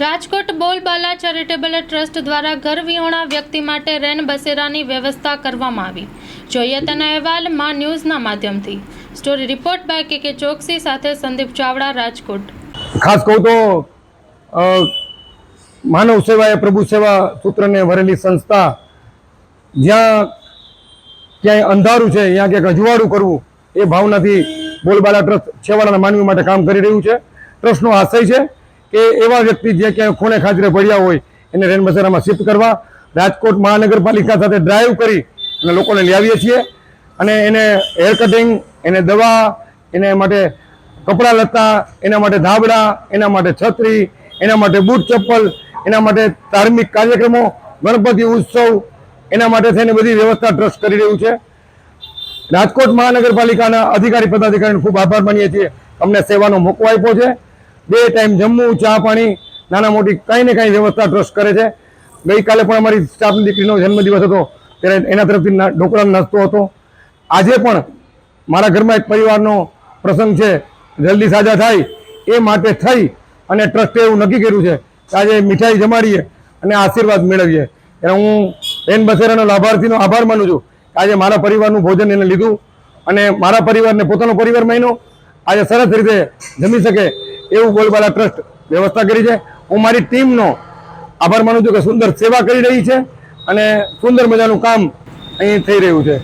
રાજકોટ બોલબાલા charitable trust દ્વારા ઘર વિહોણા વ્યક્તિ માટે રેન બસેરાની વ્યવસ્થા કરવામાં આવી। જોઈએ તેના અહેવાલ માં ન્યૂઝના માધ્યમથી। સ્ટોરી રિપોર્ટ બાય કે ચોકસી સાથે સંદીપ ચાવડા, રાજકોટ। ખાસ કહું તો માનવ સેવા એ પ્રભુ સેવા સૂત્રને વરેલી સંસ્થા, જ્યાં ક્યાંય અંધારું છે ત્યાં ક્યાંક અજવાળું કરવું એ ભાવનાથી બોલબાલા ટ્રસ્ટ છેવાડાના માનવી માટે કામ કરી રહ્યું છે। ટ્રસ્ટનો આશય છે કે એવા વ્યક્તિ જે ક્યાંય ખૂણે ખાચરે પડ્યા હોય એને રેન બસેરામાં શિફ્ટ કરવા। રાજકોટ મહાનગરપાલિકા સાથે ડ્રાઈવ કરી અને લોકોને લઈ આવીએ છીએ અને એને હેર કટિંગ, એને દવા, એને માટે કપડાં લત્તા, એના માટે ધાબળા, એના માટે છત્રી, એના માટે બૂટ ચપ્પલ, એના માટે ધાર્મિક કાર્યક્રમો, ગણપતિ ઉત્સવ, એના માટે થઈને બધી વ્યવસ્થા ટ્રસ્ટ કરી રહ્યું છે। રાજકોટ મહાનગરપાલિકાના અધિકારી પદાધિકારીનો ખૂબ આભાર માનીએ છીએ। અમને સેવાનો મોકો આપ્યો છે। 2 ટાઈમ જમવું, ચા પાણી, નાના મોટી કંઈ ને કંઈ વ્યવસ્થા ટ્રસ્ટ કરે છે। ગઈકાલે પણ અમારી સ્ટાફની દીકરીનો જન્મદિવસ હતો ત્યારે એના તરફથી ઢોકળાનો નાસ્તો હતો। આજે પણ મારા ઘરમાં એક પરિવારનો પ્રસંગ છે, જલ્દી સાજા થાય એ માટે થઈ અને ટ્રસ્ટે એવું નક્કી કર્યું છે કે આજે મીઠાઈ જમાડીએ અને આશીર્વાદ મેળવીએ। એટલે હું રેન બસેરાનો લાભાર્થીનો આભાર માનું છું। આજે મારા પરિવારનું ભોજન એને લીધું અને મારા પરિવારને પોતાનો પરિવાર માન્યો, આજે સરસ રીતે જમી શકે એવું બોલબાલા ટ્રસ્ટ વ્યવસ્થા કરી છે। હું મારી ટીમનો આભાર માનું છું કે સુંદર સેવા કરી રહી છે અને સુંદર મજાનું કામ અહીં થઈ રહ્યું છે।